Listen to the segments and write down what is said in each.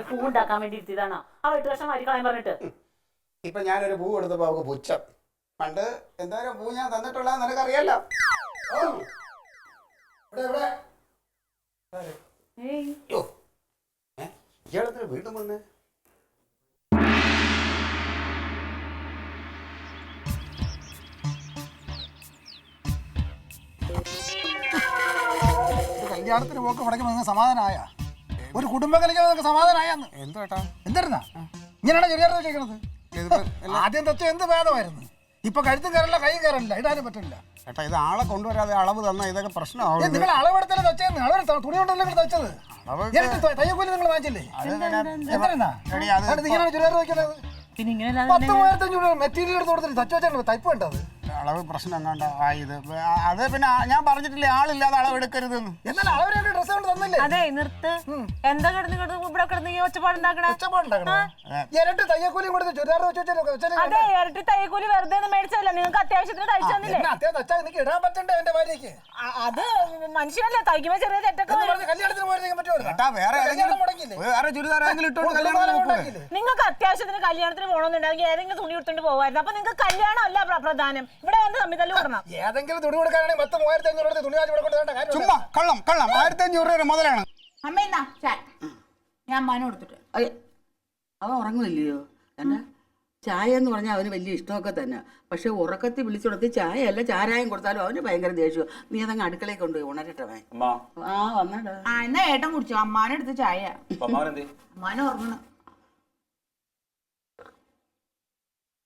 പൂ ഉണ്ടാക്കാൻ വേണ്ടി ഇരുത്തിയതാണോ ആ 8 വർഷം വരി കളയാൻ പറഞ്ഞിട്ട്? ഇപ്പൊ ഞാനൊരു പൂ എടുത്തപ്പോ അവക്ക് പുച്ഛം. പണ്ട് എന്തോരം പൂ ഞാൻ തന്നിട്ടുള്ള നിനക്കറിയാലോ. ഇയാളെത്ര വീണ്ടും വന്ന് കല്യാണത്തിന് പോക്ക് മുടക്കുമ്പോൾ സമാധാനമായ ഒരു കുടുംബം കളിക്കാൻ സമാധാനമായെന്ന് എന്തോട്ടാ എന്തായിരുന്നാ ഇങ്ങനെയാണ് ചെറിയാറ് ചോദിക്കണത്? ആദ്യം തെച്ച എന്ത് ഭേദമായിരുന്നു, ഇപ്പൊ കഴുത്തും കയറില്ല കൈയും കയറില്ല, ഇടാനും പറ്റില്ല. ചേട്ടാ ഇത് ആളെ കൊണ്ടുവരാതെ അളവ് തന്ന ഇതൊക്കെ പ്രശ്നമാവും. നിങ്ങൾ അളവെടുത്തല്ലേ തെച്ചെന്ന്? അളവ് തുണി കൊണ്ടല്ലേ നിങ്ങൾ തെച്ചത്? തയ്യക്കൂലി നിങ്ങൾ വാങ്ങിച്ചില്ലേ? ഇങ്ങനെയാണ് ചെറിയാറ് ചോദിക്കണത്. 10,500 മെറ്റീരിയൽ എടുത്ത് കൊടുത്തിട്ട് തച്ചു വെച്ചാൽ തയ്പ്പ് വേണ്ടത്. അളവ് പ്രശ്നം എങ്ങാണ്ട് ആയത് അത് പിന്നെ ഞാൻ പറഞ്ഞിട്ടില്ലേ ആളില്ലാതെ അളവ് എടുക്കരുത്. എന്നാൽ അളവ് ഡ്രസ് കൊണ്ട് തന്നില്ലേ? അതെ നിർത്ത്. എന്താ കിടന്ന് ഇവിടെ കിടന്ന് ഒച്ചപ്പാടുണ്ടാക്കണേ? ഇരട്ടി തയ്യക്കൂലിയും കൊടുത്ത് ചുരിദാർ അതെ ഇരട്ടി തയ്യക്കൂലി വെറുതെ മേടിച്ചല്ല, നിങ്ങൾക്ക് അത്യാവശ്യത്തിന് തയ്ച്ചു തന്നില്ലേ? എനിക്ക് ഇടാൻ പറ്റണ്ടേ എന്റെ ഭാര്യക്ക്? അത് മനുഷ്യനല്ലേ, തയ്ക്കുമ്പോ ചെറിയ തെറ്റൊക്കെ കല്യാണത്തിന് പോയി പറ്റുമോ? നിങ്ങൾക്ക് അത്യാവശ്യത്തിന് കല്യാണത്തിന് പോകണമെന്നുണ്ടെങ്കിൽ ഏതെങ്കിലും തുണി എടുത്തോണ്ട് പോകായിരുന്നു. അപ്പൊ നിങ്ങൾക്ക് കല്യാണം അല്ല പ്രധാനം, ഇവിടെ വന്ന് തമ്മിൽ കൂടണം. ഏതെങ്കിലും തുണി കൊടുക്കാനാണെങ്കിൽ 3,500 തുണി ചുമ്മാ കള്ളം 1,500 രൂപ മുതലാണ്. അമ്മ ഞാൻ മനം കൊടുത്തിട്ട് അവൻ ഉറങ്ങുന്നില്ലയോ? എന്നാ ചായ എന്ന് പറഞ്ഞാൽ അവന് വലിയ ഇഷ്ടമൊക്കെ തന്നെ. പക്ഷെ ഉറക്കത്തിൽ വിളിച്ചുകൊടുത്ത് ചായ അല്ല ചാരായം കൊടുത്താലും അവന് ഭയങ്കര ദേഷ്യം. നീ അതങ്ങ് അടുക്കളയിൽ കൊണ്ടുപോയി ഉണരട്ടെ. വന്നടാ. എന്നാ ഏട്ടൻ കുടിച്ചോ, അമ്മാനെടുത്ത് ചായ. അമ്മാനെ ഉറങ്ങണം.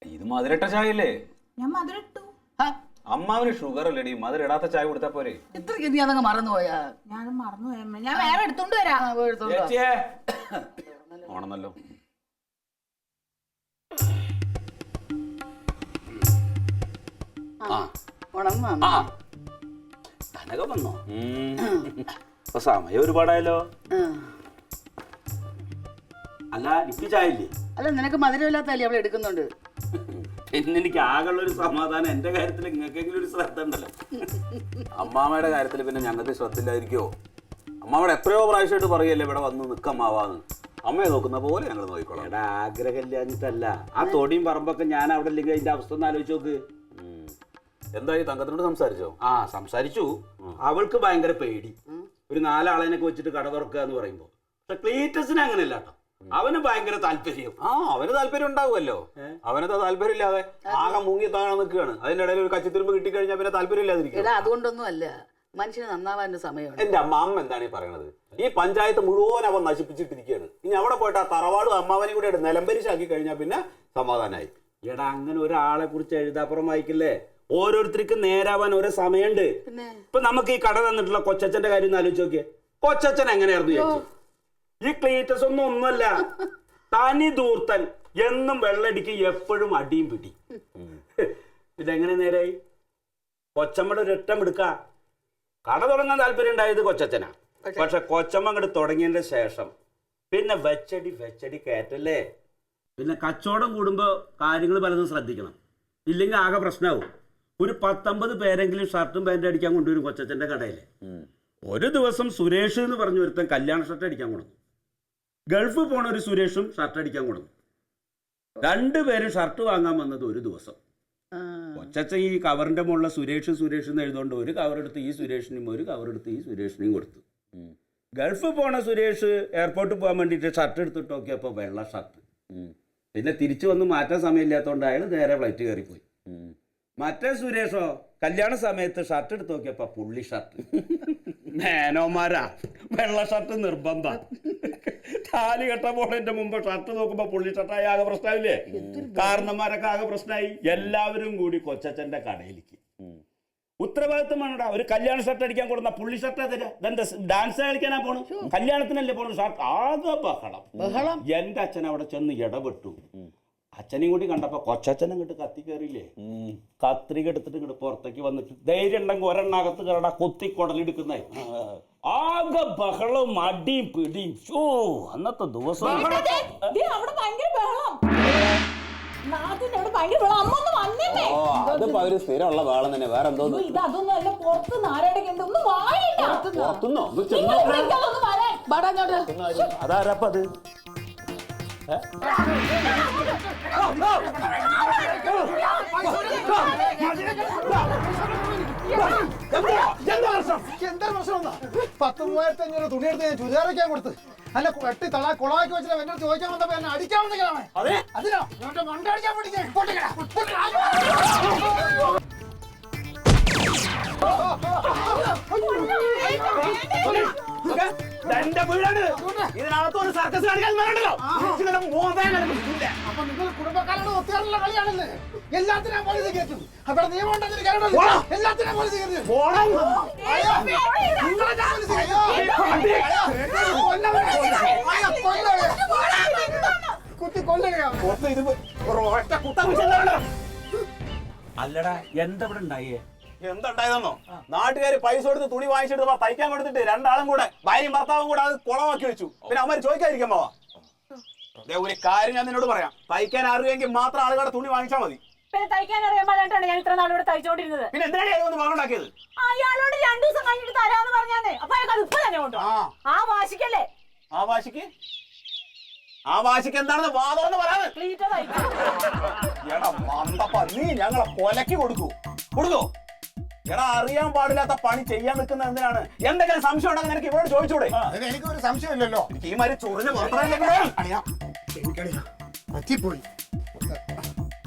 ഇത് മധുരട്ട ചായല്ലേ? ഞാൻ മധുരം ഇട്ടു. അമ്മാവിന് ഷുഗർ അല്ലേടി, മധുരം ഇടാത്ത ചായ കൊടുത്താ പോരെ? ഇത്രയ്ക്ക് നീ അതങ്ങ് മറന്നുപോയാ? ഞാൻ മറന്നുപോയ, ഞാൻ വേറെ എടുത്തോണ്ട് വരാം. ഓണെന്നല്ലോ. തനക വന്നോ? സമയം ഒരുപാടായല്ലോ. അല്ല എനിക്ക് ചായല്ലേ? അല്ല നിനക്ക് മധുരമില്ലാത്തല്ലേ അവൾ എടുക്കുന്നുണ്ട്. പിന്നെ എനിക്ക് ആകെയുള്ള ഒരു സമാധാനം എന്റെ കാര്യത്തിൽ നിങ്ങൾക്കെങ്കിലും ഒരു ശ്രദ്ധ ഉണ്ടല്ലോ. അമ്മാമ്മയുടെ കാര്യത്തിൽ പിന്നെ ഞങ്ങൾക്ക് ശ്രദ്ധ ഇല്ലായിരിക്കുമോ? അമ്മാമ്മയുടെ എത്രയോ പ്രാവശ്യമായിട്ട് പറയല്ലേ ഇവിടെ വന്ന് നിൽക്കമ്മാവാന്ന്. അമ്മയെ നോക്കുന്ന പോലെ ഞങ്ങൾ നോക്കിക്കോളാം. എടാ ആഗ്രഹമില്ലാഞ്ഞിട്ടല്ല, ആ തൊടിയും പറമ്പൊക്കെ ഞാൻ അവിടെ ഇല്ലെങ്കിൽ അതിന്റെ അവസ്ഥ ഒന്ന് ആലോചിച്ച് നോക്ക്. എന്തായി തങ്കത്തിനോട് സംസാരിച്ചോ? ആ സംസാരിച്ചു. അവൾക്ക് ഭയങ്കര പേടി, ഒരു 4 ആളെനൊക്കെ വെച്ചിട്ട് കട തുറക്കുക എന്ന് പറയുമ്പോ. പക്ഷെ ക്ലീറ്റസിന് അങ്ങനെയല്ല കേട്ടോ, അവന് ഭയങ്കര താല്പര്യം. അവന് താല്പര്യം ഉണ്ടാവുമല്ലോ. അവനത് താല്പര്യം ഇല്ലാതെ ആകെ മുങ്ങി താഴെ നിൽക്കുകയാണ്. അതിന്റെ ഇടയിൽ ഒരു കച്ചിത്തിരുമ്പ് കിട്ടിക്കഴിഞ്ഞാൽ പിന്നെ താല്പര്യം ഇല്ലാതിരിക്കും. അതുകൊണ്ടൊന്നും അല്ല, മനുഷ്യന് നന്നാവാൻ്റെ സമയമാണ്. എന്റെ അമ്മ എന്താണ് ഈ പറയണത്? ഈ പഞ്ചായത്ത് മുഴുവൻ അവൻ നശിപ്പിച്ചിട്ടിരിക്കുകയാണ്. ഇനി അവിടെ പോയിട്ട് ആ തറവാടും അമ്മാവനെയും കൂടെ നിലംപരിശാക്കി കഴിഞ്ഞാൽ പിന്നെ സമാധാനമായി. എടാ അങ്ങനെ ഒരാളെ കുറിച്ച് എഴുതാപ്പുറം വായിക്കില്ലേ? ഓരോരുത്തർക്കും നേരാവാൻ ഓരോ സമയമുണ്ട്. ഇപ്പൊ നമുക്ക് ഈ കട തന്നിട്ടുള്ള കൊച്ചച്ഛന്റെ കാര്യം ഒന്ന് ആലോചിച്ച് നോക്കിയേ. കൊച്ചച്ഛൻ എങ്ങനെയായിരുന്നു ചോദിച്ചു? ഈ ക്ലീറ്റസ് ഒന്നുമല്ല, തനി ദൂർത്തൻ, എന്നും വെള്ളടിക്ക്, എപ്പോഴും അടിയും പിടി. ഇതെങ്ങനെ നേരായി? കൊച്ചമ്മയുടെ ഒരൊറ്റം എടുക്ക. കട തുടങ്ങാൻ താല്പര്യം ഉണ്ടായത് കൊച്ചച്ഛനാ. പക്ഷെ കൊച്ചമ്മ അങ്ങോട്ട് തുടങ്ങിയതിന്റെ ശേഷം പിന്നെ വെച്ചടി കയറ്റല്ലേ. പിന്നെ കച്ചവടം കൂടുമ്പോ കാര്യങ്ങൾ പലതും ശ്രദ്ധിക്കണം, ഇല്ലെങ്കിൽ ആകെ പ്രശ്നമാവും. ഒരു 10-50 പേരെങ്കിലും ഷർട്ടും പാൻറ്റും അടിക്കാൻ കൊണ്ടുവരും കൊച്ചച്ഛന്റെ കടയിൽ. ഒരു ദിവസം സുരേഷ് എന്ന് പറഞ്ഞ ഒരുത്തൻ കല്യാണ ഷർട്ട് അടിക്കാൻ കൊടുക്കും. ഗൾഫിൽ പോണ ഒരു സുരേഷും ഷർട്ട് അടിക്കാൻ കൊടുക്കും. 2 പേരും ഷർട്ട് വാങ്ങാൻ വന്നത് ഒരു ദിവസം. കൊച്ചച്ഛൻ ഈ കവറിന്റെ മുകളിൽ സുരേഷ് എന്ന് എഴുതുകൊണ്ട് ഒരു കവർ എടുത്ത് ഈ സുരേഷിനും ഒരു കവർ എടുത്ത് ഈ സുരേഷിനെയും കൊടുത്തു. ഗൾഫിൽ പോണ സുരേഷ് എയർപോർട്ടിൽ പോകാൻ വേണ്ടിയിട്ട് ഷർട്ട് എടുത്തിട്ട് നോക്കിയപ്പോൾ വെള്ള ഷർട്ട്. പിന്നെ തിരിച്ചു വന്ന് മാറ്റാൻ സമയമില്ലാത്തതുകൊണ്ട് അയാൾ നേരെ ഫ്ലൈറ്റ് കയറിപ്പോയി. മറ്റേ സുരേഷോ കല്യാണ സമയത്ത് ഷർട്ട് എടുത്ത് നോക്കിയപ്പോ പുള്ളി ഷർട്ട്. മേനോമാരാ, വെള്ള ഷർട്ട് നിർബന്ധം. താലി കെട്ടാൻ പോണതിന്റെ മുമ്പ് ഷർട്ട് നോക്കുമ്പോ പുള്ളി ഷർട്ടായി ആകെ പ്രശ്നമില്ലേ? കാരണന്മാരൊക്കെ ആകെ പ്രശ്നമായി. എല്ലാവരും കൂടി കൊച്ചച്ഛന്റെ കടയിലേക്ക്. ഉത്തരവാദിത്വം വേണടാ. ഒരു കല്യാണ ഷർട്ട് അടിക്കാൻ കൊടുന്ന പുള്ളി ഷർട്ട് അതെന്താ ഡാൻസ് കളിക്കാനാ പോണു? കല്യാണത്തിനല്ലേ പോണു? ഷർട്ട് ആകെ ബഹളം. എന്റെ അച്ഛൻ അവിടെ ചെന്ന് ഇടപെട്ടു. അച്ഛനെയും കൂടി കണ്ടപ്പോ കൊച്ചച്ഛൻ ഇങ്ങോട്ട് കത്തി കയറിയില്ലേ, കത്രിക എടുത്തിട്ട് ഇങ്ങോട്ട് പുറത്തേക്ക് വന്നിട്ട് ധൈര്യം ഉണ്ടെങ്കിൽ ഒരെണ്ണകത്ത് കയറടാ കുത്തി കുടലെടുക്കുന്നേ. ആകെ ബഹളവും അടിയും പിടിയും. ഷോ അന്നത്തെ ദിവസം അതിപ്പോ അവര് സ്ഥിരമുള്ള വേളം തന്നെ. വേറെ എന്തോന്നു അതാരപ്പത്? എന്താ പ്രശ്നം 10,500 തുണി എടുത്ത് ഞാൻ ചുരിദാറൊക്കെ കൊടുത്ത് അല്ല വെട്ടി തള കുളമാക്കി വെച്ചിട്ട് എന്നോട് ചോദിക്കാൻ വന്നപ്പോ എന്നെ അടിക്കാൻ വന്നിട്ടാണ്. അതിനോ മണ്ടടിക്കാൻ പഠിക്കാൻ എന്റെ വീടാണ് ഇതിനകത്ത് ഒരു സർക്കസ് കാണിക്കാൻ അപ്പൊ നിങ്ങൾ കുടുംബക്കാരുടെ ഒത്തുകാരുള്ള കളിയാണല്ലേ. എല്ലാത്തിനും പോലീസ് കയറ്റും. അവിടെ നിയമം ഉണ്ടെങ്കിൽ എല്ലാത്തിനും പോലീസ് കയറ്റും. കുത്തി കൊല്ലണയാ. അല്ലടാ എന്താ ഇവിടെ ഉണ്ടായേ? എന്തുണ്ടായതെന്നോ നാട്ടുകാര് പൈസ കൊടുത്ത് തുണി വാങ്ങിച്ചിട്ട് തയ്ക്കാൻ കൊടുത്തിട്ട് രണ്ടാളും കൂടെ ഭാര്യയും ഭർത്താവും കൂടെ അത് കുളമാക്കി വെച്ചു. പിന്നെ അവന്മാര് ചോദിക്കാതിരിക്കാൻ പോവാ. ഒരു കാര്യം ഞാൻ നിന്നോട് പറയാം, തയ്ക്കാൻ അറിയുമെങ്കിൽ മാത്രം ആളുകളുടെ തുണി വാങ്ങിച്ചാൽ മതി. പിന്നെ തയ്ക്കാൻ അറിയാൻ പാടായിട്ടാണ് ഞാൻ ഇത്ര നാളിവിടെ തയ്ച്ചോണ്ടിരുന്നത്. പിന്നെ എന്തിനാണ് വാങ്ങുണ്ടാക്കിയത്? അയാളോട് 2 ദിവസം കഴിഞ്ഞിട്ട് തരാന്ന് പറഞ്ഞാന്നേ. അപ്പൊ അയാൾക്ക് ഇപ്പൊ തന്നെ കൊണ്ടു. ആ വാശിക്കല്ലേ? ആ വാശിക്ക് എന്താണെന്ന് വാദമെന്ന് പറയാതെ ക്ലീറ്റോ തയ്ക്കാൻ. എടാ മണ്ടപ്പ, നീ ഞങ്ങളെ കൊലക്ക് കൊടുക്കോ? എടാ അറിയാൻ പാടില്ലാത്ത പണി ചെയ്യാൻ നിൽക്കുന്ന എന്തിനാണ്? എന്തെങ്കിലും സംശയം ഉണ്ടെങ്കിൽ നിനക്ക് ഇവരോട് ചോദിച്ചൂടെ? എനിക്കൊരു സംശയമില്ലല്ലോ. ഈ മാതിരി ചൊറിഞ്ഞ എനിക്കറിയാം പറ്റിപ്പോയി.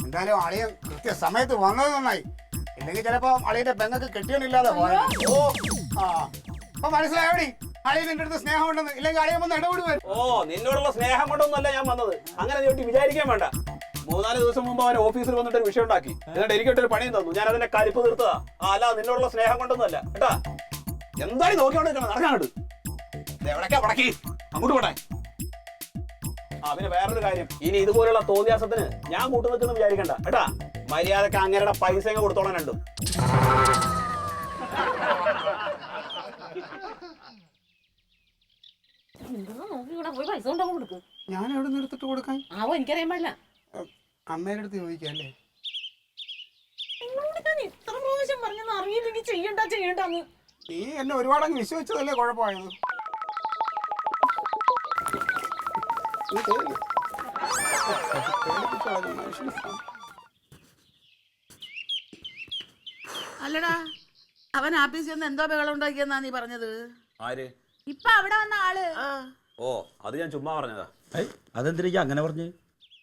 എന്തായാലും അളിയൻ കൃത്യസമയത്ത് വന്നത് നന്നായി. ഇല്ലെങ്കിൽ ചിലപ്പോ അളിയന്റെ പെങ്ങൾക്ക് കെട്ടിയൊന്നില്ലാതെ പോയത്. അപ്പൊ മനസ്സിലായോടി അളിയൻ എന്റെ അടുത്ത് സ്നേഹം ഉണ്ടെന്ന്. ഇല്ലെങ്കിൽ അളിയൻ വന്ന് ഇടപെടുവായിരുന്നു. നിന്നോടുള്ള സ്നേഹം കൊണ്ടൊന്നുമല്ല ഞാൻ വന്നത്. അങ്ങനെ നീട്ടി വിചാരിക്കാൻ വേണ്ട. 3-4 ദിവസം മുമ്പ് അവൻ ഓഫീസിൽ വന്നിട്ട് ഒരു വിഷയം ഉണ്ടാക്കി. എന്നിട്ട് എനിക്കിട്ടൊരു പണിയും തന്നു. ഞാൻ അതിന്റെ കരിപ്പ് തീർത്തതാ. അല്ല നിന്നോടുള്ള സ്നേഹം കൊണ്ടൊന്നുമല്ല കേട്ടാ. എന്തായാലും നോക്കിയോണ്ട് നിൽക്കണം. നടക്കാങ്ങോട്ട് എവിടേക്കാ പടക്കി അങ്ങോട്ട് പോട്ടെ. പിന്നെ വേറൊരു കാര്യം, ഇനി ഇതുപോലുള്ള തോന്നിയാസത്തിന് ഞാൻ കൂട്ടു നിൽക്കുന്നു വിചാരിക്കണ്ട കേട്ടാ. മര്യാദക്ക് അങ്ങനെയുടെ പൈസ കൊടുത്തോളാൻ രണ്ടും. ഞാൻ എവിടെ നിന്ന് എടുത്തിട്ട് കൊടുക്കാൻ? എനിക്കറിയാൻ പാടില്ല. അമ്മേടെ അടുത്ത് ചോദിക്കല്ലേ? ഞാൻ ഇത്ര പ്രാവശ്യം പറഞ്ഞെന്ന് അറിയില്ലെങ്കിൽ ചെയ്യണ്ടെന്ന്. നീ എന്നെ ഒരുപാടങ്ങ് വിശ്വസിച്ചതല്ലേ കുഴപ്പമായത്? അല്ലടാ അവൻ ആഫീസിൽ നിന്ന് എന്തോ ബഹളം ഉണ്ടാക്കിയെന്നാ നീ പറഞ്ഞത്? ആര്? ഇപ്പൊ അവിടെ വന്ന ആള്. അത് ഞാൻ ചുമ്മാ പറഞ്ഞതാ. അതെന്തിനാ അങ്ങനെ പറഞ്ഞു?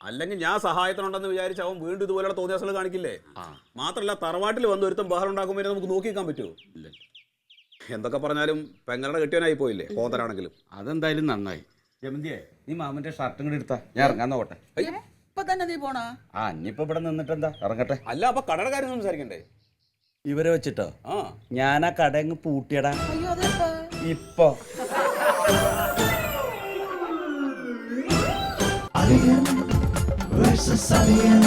അല്ലെങ്കിൽ ഞാൻ സഹായത്തിനുണ്ടെന്ന് വിചാരിച്ച് അവൻ വീണ്ടും ഇതുപോലെയുള്ള തോന്നിയാസങ്ങൾ കാണിക്കില്ലേ? മാത്രല്ല തറവാട്ടിൽ വന്ന് ഒരുത്തം ബഹളം ഉണ്ടാക്കുമ്പോൾ നമുക്ക് നോക്കിക്കാൻ പറ്റുമോ? ഇല്ല. എന്തൊക്കെ പറഞ്ഞാലും പെങ്ങളുടെ കെട്ടിയവനായി പോയില്ലേ പോന്തരാണെങ്കിലും. അതെന്തായാലും നന്നായി. ജമന്തിയെ നീ മാമന്റെ ഷർട്ടും കൂടി എടുത്താ ഞാൻ ഇറങ്ങാൻ നോട്ടെ. ഇപ്പൊ തന്നെ നീ പോണോ? ഇനിയിപ്പോ ഇവിടെ നിന്നിട്ട് എന്താ, ഇറങ്ങട്ടെ. അല്ല അപ്പൊ കടയുടെ കാര്യം സംസാരിക്കണ്ടേ? ഇവരെ വെച്ചിട്ടോ? ഞാൻ ആ കട അങ്ങ് പൂട്ടിയടാ. അയ്യോ അതെപ്പോ? ഇപ്പൊ Alien versus Alien.